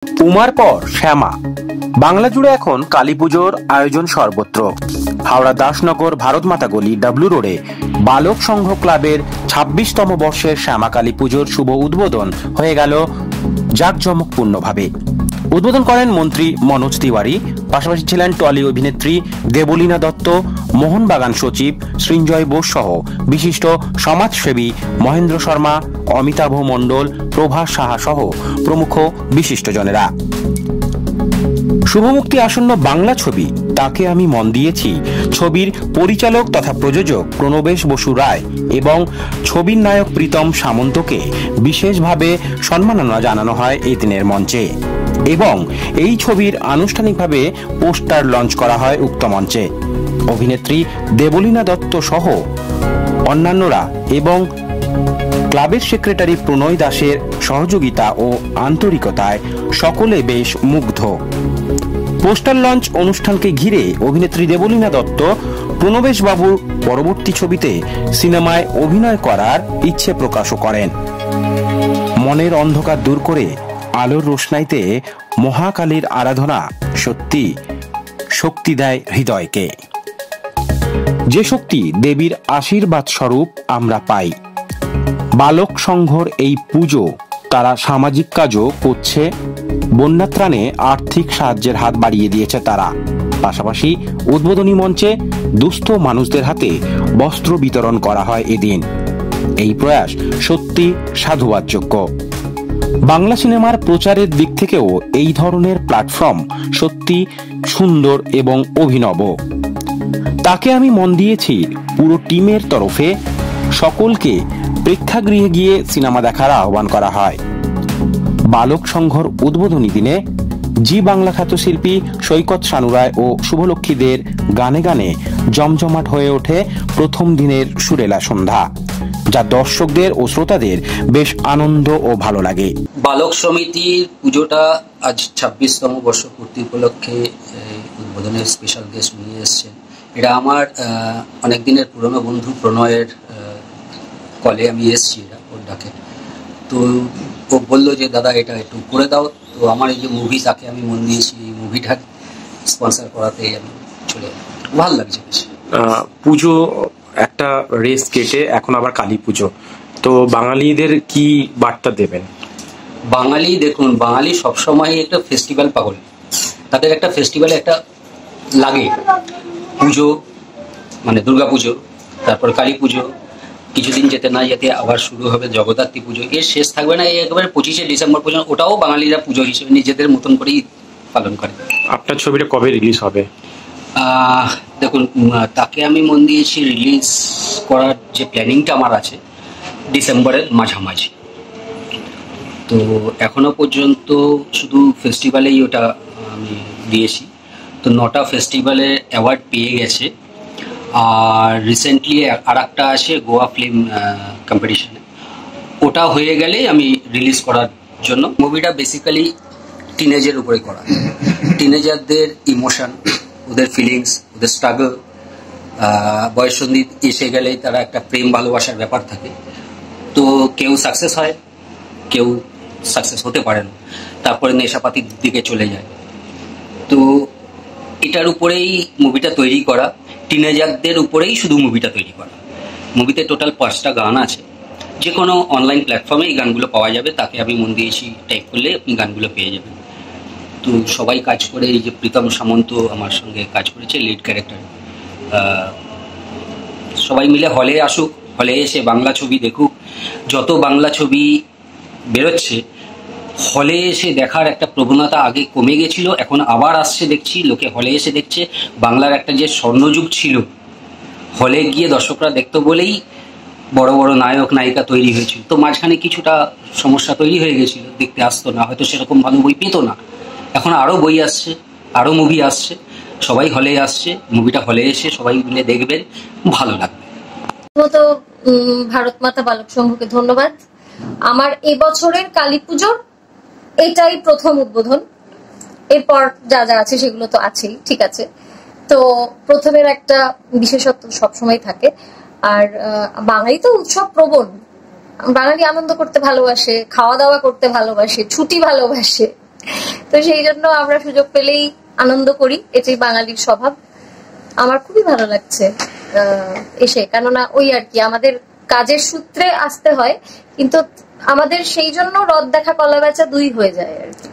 উমার পর শ্যামা। বাংলা জুড়ে এখন কালী পুজোর আয়োজন সর্বত্র। হাওড়া দাসনগর ভারত মাতা গলি ডাব্লু রোডে বালক সংঘ ক্লাবের ২৬তম বর্ষের শ্যামা কালী পুজোর শুভ উদ্বোধন হয়ে গেল জাঁকজমকপূর্ণভাবে। উদ্বোধন করেন মন্ত্রী মনোজ তিওয়ারি, পাশাপাশি ছিলেন টলি অভিনেত্রী দেবলীনা দত্ত, মোহনবাগান সচিব সৃঞ্জয় বোস সহ বিশিষ্ট সমাজসেবী মহেন্দ্র শর্মা, অমিতাভ মণ্ডল, প্রভাস সাহা সহ প্রমুখ বিশিষ্টজনেরা। শুভমুক্তি আসন্ন বাংলা ছবি তাকে আমি মন দিয়েছি ছবির পরিচালক তথা প্রযোজক প্রণবেশ বসু রায় এবং ছবির নায়ক প্রীতম সামন্তকে বিশেষভাবে সম্মাননা জানানো হয় এই দিনের মঞ্চে এবং এই ছবির আনুষ্ঠানিকভাবে পোস্টার লঞ্চ করা হয় উক্ত মঞ্চে। অভিনেত্রী দেবলীনা দত্ত সহ অন্যান্যরা এবং ক্লাবের সেক্রেটারি প্রণয় দাসের সহযোগিতা ও আন্তরিকতায় সকলে বেশ মুগ্ধ। পোস্টার লঞ্চ অনুষ্ঠানকে ঘিরে অভিনেত্রী দেবলীনা দত্ত প্রণবেশ বাবুর পরবর্তী ছবিতে সিনেমায় অভিনয় করার ইচ্ছে প্রকাশও করেন। মনের অন্ধকার দূর করে আলোর রোশনাইতে মহাকালীর আরাধনা সত্যি শক্তি দেয় হৃদয়কে। যে শক্তি দেবীর আশীর্বাদ স্বরূপ আমরা পাই। বালক সংঘর এই পুজো তারা সামাজিক কাজও করছে, বন্যাত্রাণে আর্থিক সাহায্যের হাত বাড়িয়ে দিয়েছে তারা। পাশাপাশি উদ্বোধনী মঞ্চে দুস্থ মানুষদের হাতে বস্ত্র বিতরণ করা হয় এদিন। এই প্রয়াস সত্যি সাধুবাদযোগ্য। বাংলা সিনেমার প্রচারের দিক থেকেও এই ধরনের প্ল্যাটফর্ম সত্যি সুন্দর এবং অভিনব। তাকে আমি মন দিয়েছি পুরো টিমের তরফে সকলকে প্রেক্ষাগৃহে গিয়ে সিনেমা দেখার আহ্বান করা হয়। বালক সংঘর উদ্বোধনী দিনে জি বাংলা খ্যাত শিল্পী সৈকত সানুরায় ও শুভলক্ষ্মীদের গানে গানে জমজমাট হয়ে ওঠে প্রথম দিনের সুরেলা সন্ধ্যা, যা দর্শকদের ও শ্রোতাদের বেশ আনন্দ ও ভালো লাগে। বালক সমিতির পুজোটা আজ ২৬তম বর্ষ পূর্তি উপলক্ষে উদ্বোধনের স্পেশাল গেস্ট নিয়ে এসছেন। এটা আমার অনেক দিনের পুরনো বন্ধু প্রণয়ের কলে আমি এসছি, ওর ডাকে। তো ও বললো যে দাদা এটা একটু করে দাও। তো আমার এই যে মুভি তাকে আমি মন দিয়েছি, এই মুভিটা স্পন্সর করাতে আমি চলে ভালো লাগছে বেশ। পুজো একটা রেস কেটে এখন আবার কালী পুজো, তো বাঙালিদের কি বার্তা দেবেন? বাঙালি দেখুন, বাঙালি সবসময় একটা ফেস্টিভ্যাল পাগল। তাদের একটা ফেস্টিভ্যালে একটা লাগে পুজো, মানে দুর্গা পুজো, তারপর কালী পুজো, কিছুদিন যেতে না যেতে আবার শুরু হবে জগদ্ধাত্রী পুজো, এর শেষ থাকবে না। এই একেবারে ২৫শে ডিসেম্বর পর্যন্ত ওটাও বাঙালিরা পুজো হিসেবে নিজেদের মতন করেই পালন করে। আপনার ছবিটা কবে রিলিজ হবে? দেখুন, তাকে আমি মন দিয়েছি রিলিজ করার যে প্ল্যানিংটা আমার আছে ডিসেম্বরের মাঝামাঝি। তো এখনো পর্যন্ত শুধু ফেস্টিভ্যালেই ওটা আমি দিয়েছি। তো ৯টা ফেস্টিভ্যালে অ্যাওয়ার্ড পেয়ে গেছে। আর রিসেন্টলি আর একটা আছে গোয়া ফিল্ম কম্পিটিশনে, ওটা হয়ে গেলেই আমি রিলিজ করার জন্য। মুভিটা বেসিক্যালি টিনেজের উপরে করা। টিনেজারদের ইমোশন, ওদের ফিলিংস, ওদের স্ট্রাগল, বয়ঃসন্ধি এসে গেলেই তারা একটা প্রেম ভালোবাসার ব্যাপার থাকে। তো কেউ সাকসেস হয়, কেউ সাকসেস হতে পারে না, তারপরে নেশাপাতির দিকে চলে যায়। তো এটার উপরেই মুভিটা তৈরি করা, টিনেজারদের উপরেই শুধু মুভিটা তৈরি করা। মুভিতে টোটাল 5টা গান আছে, যে কোনো অনলাইন প্ল্যাটফর্মে এই গানগুলো পাওয়া যাবে। তাকে আমি মন দিয়েছি টাইপ করলে আপনি গানগুলো পেয়ে যাবেন। তো সবাই কাজ করে, এই যে প্রীতম সামন্ত আমার সঙ্গে কাজ করেছে লিড ক্যারেক্টার, সবাই মিলে হলে আসুক, হলে এসে বাংলা ছবি দেখুক। যত বাংলা ছবি বেরোচ্ছে হলে এসে দেখার একটা প্রবণতা আগে কমে গেছিল, এখন আবার আসছে দেখছি, লোকে হলে এসে দেখছে। বাংলার একটা যে স্বর্ণযুগ ছিল, হলে গিয়ে দর্শকরা দেখতো বলেই বড় বড় নায়ক নায়িকা তৈরি হয়েছিল। তো মাঝখানে কিছুটা সমস্যা তৈরি হয়ে গেছিল, দেখতে আসতো না, হয়তো সেরকম ভালো বই পেতো না। এখন আরও বই আসছে, আরও মুভি আসছে, সবাই হলে আসছে। মুভিটা হলে এসে সবাই মিলে দেখবেন, ভালো লাগবে। তো ভারত মাতা বালক সংঘকে ধন্যবাদ। আমার এবছরের কালী পুজোর এটাই প্রথম উদ্বোধন। এরপর যা যা আছে সেগুলো তো আছেই, ঠিক আছে। তো প্রথমের একটা বিশেষত্ব সবসময় থাকে। আর বাঙালি তো উৎসব প্রবণ, বাঙালি আনন্দ করতে ভালোবাসে, খাওয়া দাওয়া করতে ভালোবাসে, ছুটি ভালোবাসে, তো সেই জন্য আমরা সুযোগ পেলেই আনন্দ করি, এটাই বাঙালির স্বভাব। আমার খুবই ভালো লাগছে এসে, কেননা ওই আর কি আমাদের কাজের সূত্রে আসতে হয়, কিন্তু আমাদের সেই জন্য রথ দেখা কলা বেচা দুই হয়ে যায় আর কি।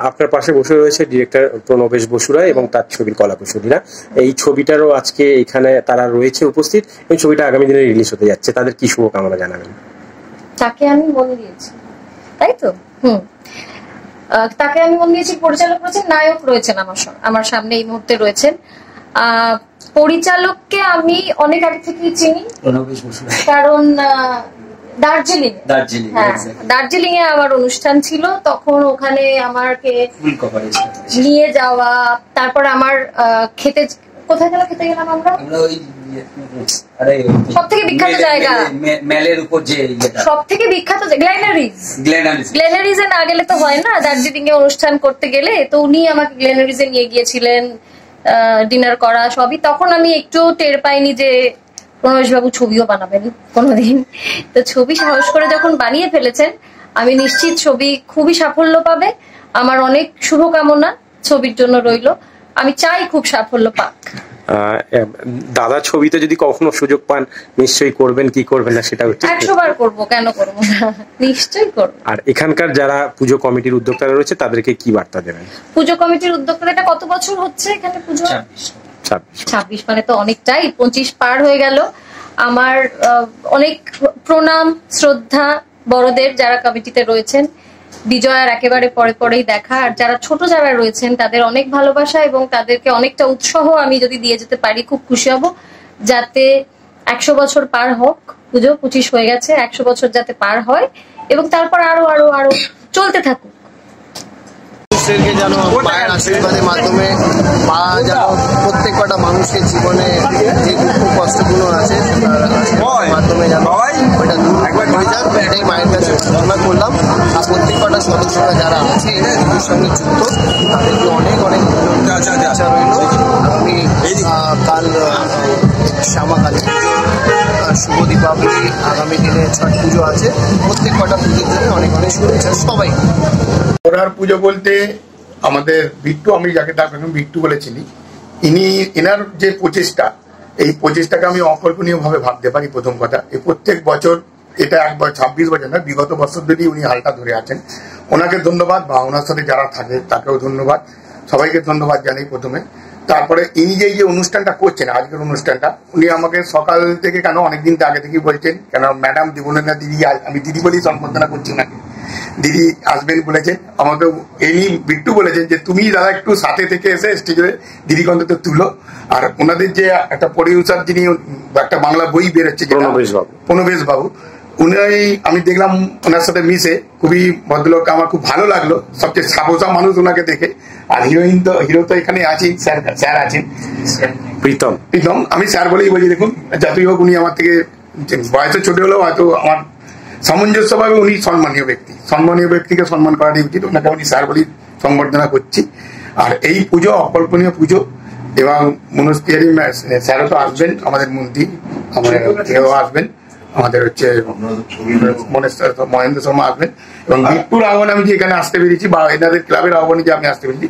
আপনার পাশে বসে রয়েছে ডিরেক্টর প্রণবেশ বসুরা এবং তার ছবির কলাকুশলীরা। এই ছবিটারও আজকে এখানে তারা রয়েছে উপস্থিত। এই ছবিটা আগামী দিনে রিলিজ হতে যাচ্ছে, তাদের কি শুভকামনা জানাবেন? তাকে আমি মন দিয়েছি, তাই তো? তাকে আমি মন দিয়েছি। পরিচালক রয়েছেন, নায়ক রয়েছেন, আমার সামনে এই মুহূর্তে রয়েছেন। পরিচালককে আমি অনেক আগে থেকেই চিনি, কারণ দার্জিলিং এ আমার অনুষ্ঠান ছিল, তখন ওখানে আমাকে নিয়ে যাওয়া, তারপর আমার কোথায় গেলাম আমরা সব থেকে বিখ্যাত জায়গা, সব থেকে বিখ্যাত গ্লেনারিজ এ না গেলে তো হয় না। দার্জিলিং এ অনুষ্ঠান করতে গেলে তো উনি আমাকে গ্লেনারিজ এ নিয়ে গিয়েছিলেন, ডিনার করা সবই। তখন আমি একটু টের পাইনি যে প্রণবেশ বাবু ছবিও বানাবেন কোনোদিন। তো ছবি সাহস করে যখন বানিয়ে ফেলেছেন, আমি নিশ্চিত ছবি খুবই সাফল্য পাবে। আমার অনেক শুভকামনা ছবির জন্য রইল, আমি চাই খুব সাফল্য পাক। দাদা ছবিতে যদি কখনো সুযোগ পান নিশ্চয়ই করবেন, কি করবেন না সেটা 100 বার করবো, কেন করবো না, নিশ্চয়ই করবো। আর এখানকার যারা পুজো কমিটির উদ্যোক্তারা রয়েছে তাদেরকে কি বার্তা দেবেন? পুজো কমিটির উদ্যোক্তারা, এটা কত বছর হচ্ছে এখানে পুজো? 26, মানে তো অনেকটাই, 25 পার হয়ে গেল। আমার অনেক প্রণাম শ্রদ্ধা বড়দের যারা কমিটিতে রয়েছেন। বিজয়ার একেবারে পরেই দেখা, আর যারা ছোট যারা রয়েছেন তাদের অনেক ভালোবাসা এবং তাদেরকে অনেকটা উৎসাহ আমি যদি দিয়ে যেতে পারি খুব খুশি হব, যাতে 100 বছর পার হোক। পুজো 25 হয়ে গেছে, 100 বছর যাতে পার হয় এবং তারপর আরো আরো আরো চলতে থাকুক। যেন মায়ের আশীর্বাদের মাধ্যমে মা যেন প্রত্যেক কটা মানুষের জীবনে যে দুঃখ কষ্টগুলো আছে মাধ্যমে যেন ওইটা দূর হয়ে যাক, এটাই মায়ের কাছে প্রার্থনা করলাম। আর প্রত্যেক কটা সদস্যরা যারা আছে এর সঙ্গে যুক্ত তাদেরকে অনেক অনেক ইচ্ছা রইল। আপনি কাল শ্যামাকালী, শুভ দীপাবলি, আগামী দিনে ছট পুজো আছে, প্রত্যেক কটা পুজোর জন্য অনেক অনেক শুভেচ্ছা সবাই। ওনার পুজো বলতে আমাদের বিট্টু, আমি যাকে ডাকলাম বিট্টু বলে চিনি, এনার যে প্রচেষ্টা, এই প্রচেষ্টাকে আমি অকল্পনীয় ভাবে ভাবতে পারি। প্রথম কথা, এই প্রত্যেক বছর, এটা 26 বছর না, বিগত বছর ধরেই উনি হালটা ধরে আছেন। ওনাকে ধন্যবাদ, বা ওনার সাথে যারা থাকে তাকেও ধন্যবাদ, সবাইকে ধন্যবাদ জানাই প্রথমে। তারপরে ইনি যে অনুষ্ঠানটা করছেন, আজকের অনুষ্ঠানটা, উনি আমাকে সকাল থেকে, কেন অনেকদিন আগে থেকেই বলছেন, কেন ম্যাডাম জীবনের দিদি, আমি দিদি বলেই সম্বোধনা করছি নাকি, দিদি আসবেন বলেছেন আমাকে। এনি বিট্টু বলেছেন যে তুমি দাদা একটু সাথে থেকে এসে স্টেজে দিদি অন্তত তুলো। আর ওনাদের যে একটা প্রডিউসার, যিনি একটা বাংলা বই বেরোচ্ছে, প্রণবেশ বাবু, উনি, আমি দেখলাম ওনার সাথে মিশে, খুবই ভদ্রলোক, আমার খুব ভালো লাগলো। সবচেয়ে সাহসা মানুষ ওনাকে দেখে। আর হিরো তো এখানে আছেন, স্যার আছেন প্রীতম, আমি স্যার বলেই বলছি। দেখুন, যতই হোক উনি আমার থেকে বয়সে ছোট হলেও হয়তো আমার সামঞ্জস্যভাবে উনি সম্মানীয় ব্যক্তিকে সম্মান করারই উচিত। ওনাকে আমি স্যার বলেই সম্বর্ধনা করছি। আর এই পুজো অকল্পনীয় পুজো, এবং মনস্তিয়ারি স্যারও তো আসবেন, আমাদের মন্ত্রী, আমাদের আসবেন, আমাদের হচ্ছে মহেন্দ্র শর্মা আসবেন, এবং বিট্টুর আহ্বানে আমি যে এখানে আসতে পেরেছি, বা এনাদের ক্লাবের আহ্বানে যে আমি আসতে পেরেছি,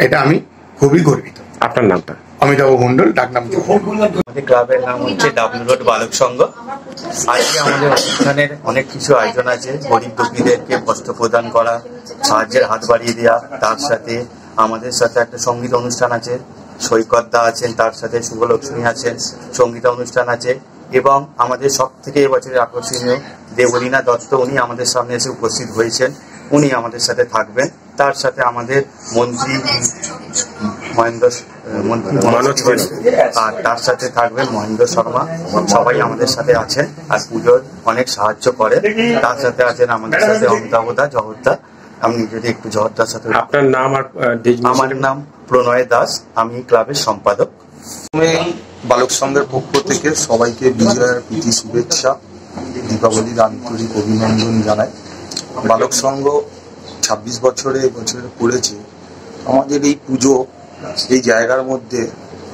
এটা আমি খুবই গর্বিত। আপনার নামটা? অমিতাভ মন্ডল, ডাকনাম। আমাদের ক্লাবের নাম হচ্ছে ডাব্লিউ রোড বালক সংঘ। আজকে আমাদের অনুষ্ঠানের অনেক কিছু আয়োজন আছে। গরিব দুঃখীদেরকে বস্ত্র প্রদান করা, সাহায্যের হাত বাড়িয়ে দেওয়া, তার সাথে আমাদের সাথে একটা সঙ্গীত অনুষ্ঠান আছে, সৈকত দা আছেন, তার সাথে শুভলক্ষ্মী আছেন, সঙ্গীত অনুষ্ঠান আছে। এবং আমাদের সব থেকে এবছরের আকর্ষণীয় দেবলীনা দত্ত, উনি আমাদের সামনে এসে উপস্থিত হয়েছেন, উনি আমাদের সাথে থাকবেন। তার সাথে আমাদের মন্ত্রী আর তার সাথে থাকবেন মহেন্দ্র শর্মা, সবাই আমাদের সাথে আছেন আর পুজোর অনেক সাহায্য করে। তার সাথে আছেন আমাদের সাথে অমিতাভদা, জহরদা। আমি যদি একটু জহরদার সাথে। আপনার নাম? আর আমার নাম প্রণয় দাস, আমি ক্লাবের সম্পাদক। বালক সংঘের পক্ষ থেকে সবাইকে বিজয়ের প্রীতি শুভেচ্ছা, দীপাবলির আন্তরিক অভিনন্দন জানাই। বালক সংঘ 26 বছরে এবছরে করেছে। আমাদের এই পুজো, এই জায়গার মধ্যে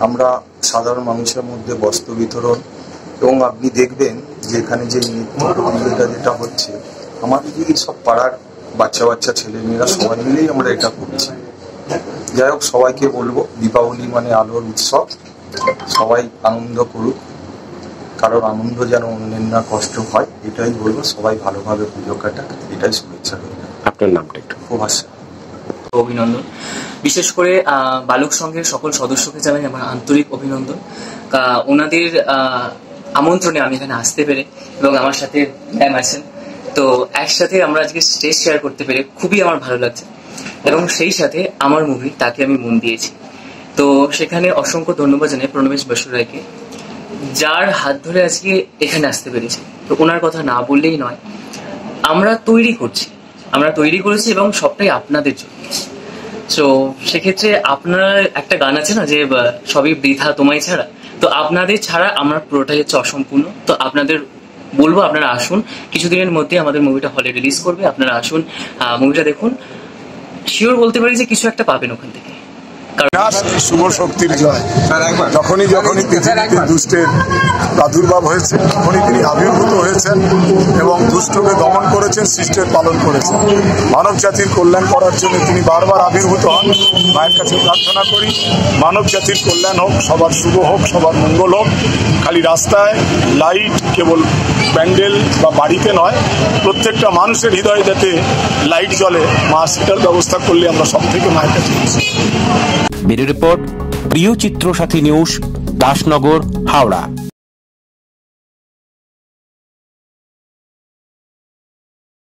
আমরা সাধারণ মানুষের মধ্যে বস্ত্র বিতরণ, এবং আপনি দেখবেন যে এখানে যে নৃত্য প্রতিযোগিতা যেটা হচ্ছে, আমাদের এই সব পাড়ার বাচ্চা বাচ্চা ছেলেমেয়েরা সবাই মিলেই আমরা এটা করছি। যাই হোক, সবাইকে বলবো দীপাবলি মানে আলোর উৎসব, সবাই আনন্দ করুক, কারোর আনন্দ যেন অন্যের না কষ্ট হয়, এটাই বলবো। সবাই ভালোভাবে পুজো কাটাক, এটাই শুভেচ্ছা রইল। আপনার নামটা একটু? প্রভাস। অভিনন্দন। বিশেষ করে বালক সংঘের সকল সদস্যকে জানাই আমার আন্তরিক অভিনন্দন। ওনাদের আমন্ত্রণে আমি এখানে আসতে পেরে এবং আমার সাথে ম্যাম আছেন, তো একসাথে আমরা আজকে স্টেজ শেয়ার করতে পেরে খুবই আমার ভালো লাগছে। এবং সেই সাথে আমার মুভি তাকে আমি মন দিয়েছি, তো সেখানে অসংখ্য ধন্যবাদ জানাই প্রণবেশ বসু রায়কে, যার হাত ধরে আজকে এখানে আসতে পেরেছি। তো ওনার কথা না বললেই নয়। আমরা তৈরি করেছি এবং সবটাই আপনাদের জন্য। তো সেক্ষেত্রে আপনার একটা গান আছে না যে সবই বৃথা তোমায় ছাড়া, তো আপনাদের ছাড়া আমার পুরোটাই হচ্ছে অসম্পূর্ণ। তো আপনাদের বলবো আপনারা আসুন, কিছুদিনের মধ্যে আমাদের মুভিটা হলে রিলিজ করবে, আপনারা আসুন, মুভিটা দেখুন। শিওর বলতে পারি যে কিছু একটা পাবেন ওখান থেকে। শুভ শক্তির জয়। যখনই পৃথিবীতে দুষ্টের প্রাদুর্ভাব হয়েছে, তখনই তিনি আবির্ভূত হয়েছেন এবং দুষ্টকে দমন করেছেন, সৃষ্টের পালন করেছেন। মানব জাতির কল্যাণ করার জন্য তিনি বারবার আবির্ভূত হন। মায়ের কাছে প্রার্থনা করি মানব জাতির কল্যাণ হোক, সবার শুভ হোক, সবার মঙ্গল হোক। খালি রাস্তায় লাইট, কেবল প্যান্ডেল বা বাড়িতে নয়, প্রত্যেকটা মানুষের হৃদয়ে যাতে লাইট জ্বলে, মা সেটার ব্যবস্থা করলে আমরা সব থেকে মায়ের কাছে। ব্যুরো রিপোর্ট, প্রিয় চিত্র সাথী নিউজ, দাসনগর, হাওড়া।